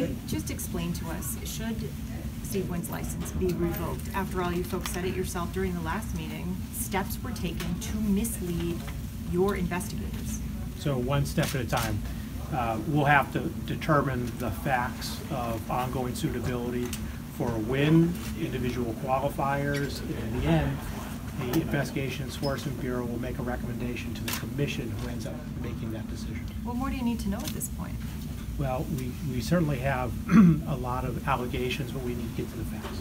you just explain to us, should Steve Wynn's license be revoked? After all, you folks said it yourself during the last meeting, steps were taken to mislead your investigators. So one step at a time. We'll have to determine the facts of ongoing suitability for Wynn, individual qualifiers. In the end, the Investigation Enforcement Bureau will make a recommendation to the commission who ends up making that decision. What more do you need to know at this point? Well, we certainly have a lot of allegations, but we need to get to the facts.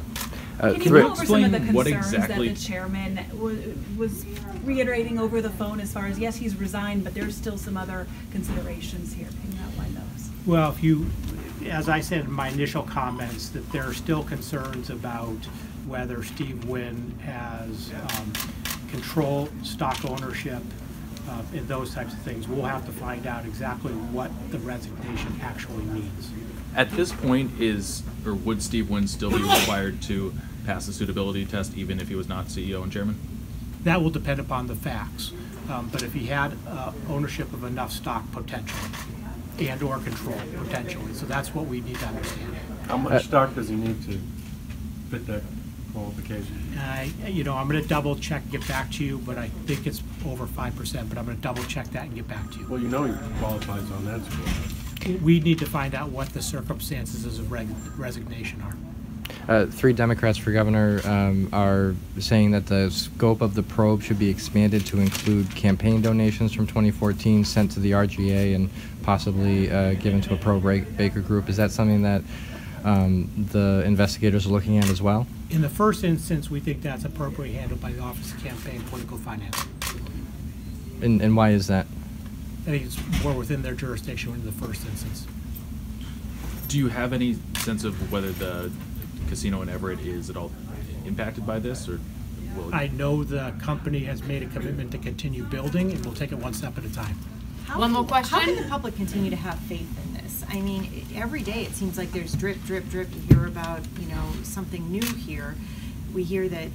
Can you go over some of the concerns that the chairman was reiterating over the phone as far as, yes, he's resigned, but there's still some other considerations here? Can you outline those? Well, as I said in my initial comments, that there are still concerns about whether Steve Wynn has control, stock ownership, and those types of things. We'll have to find out exactly what the resignation actually means. At this point, would Steve Wynn still be required to pass the suitability test even if he was not CEO and chairman? That will depend upon the facts. But if he had ownership of enough stock potentially and or control potentially, so that's what we need to understand. How much stock does he need to fit that qualification? I'm going to double check and get back to you, but I think it's over 5%, but I'm going to double check that and get back to you. Well, you know he qualifies on that score. We need to find out what the circumstances of resignation are. 3 Democrats for governor are saying that the scope of the probe should be expanded to include campaign donations from 2014 sent to the RGA and possibly given to a pro-Baker group. Is that something that the investigators are looking at as well? In the first instance, we think that's appropriately handled by the Office of Campaign Political Finance. And why is that? I think it's more within their jurisdiction in the first instance. Do you have any sense of whether the casino in Everett is at all impacted by this, or will it? I know the company has made a commitment to continue building, and we'll take it one step at a time. One more question. How can the public continue to have faith in this? I mean, every day it seems like there's drip, drip, drip. You hear about, something new here. We hear that,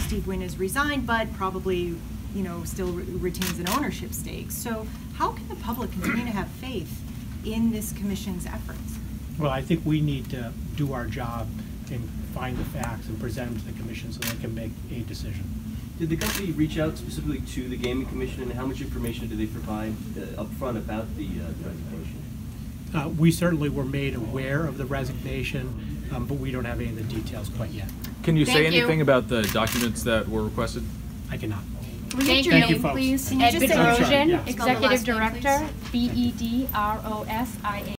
Steve Wynn has resigned, but probably, still retains an ownership stake. So how can the public continue to have faith in this commission's efforts? Well, I think we need to do our job and find the facts and present them to the commission so they can make a decision. Did the company reach out specifically to the Gaming Commission, and how much information did they provide up front about the resignation? We certainly were made aware of the resignation, but we don't have any of the details quite yet. Can you say anything about the documents that were requested? I cannot. Can we get your name, please? Bedrosian, Executive Director, Bedrosian.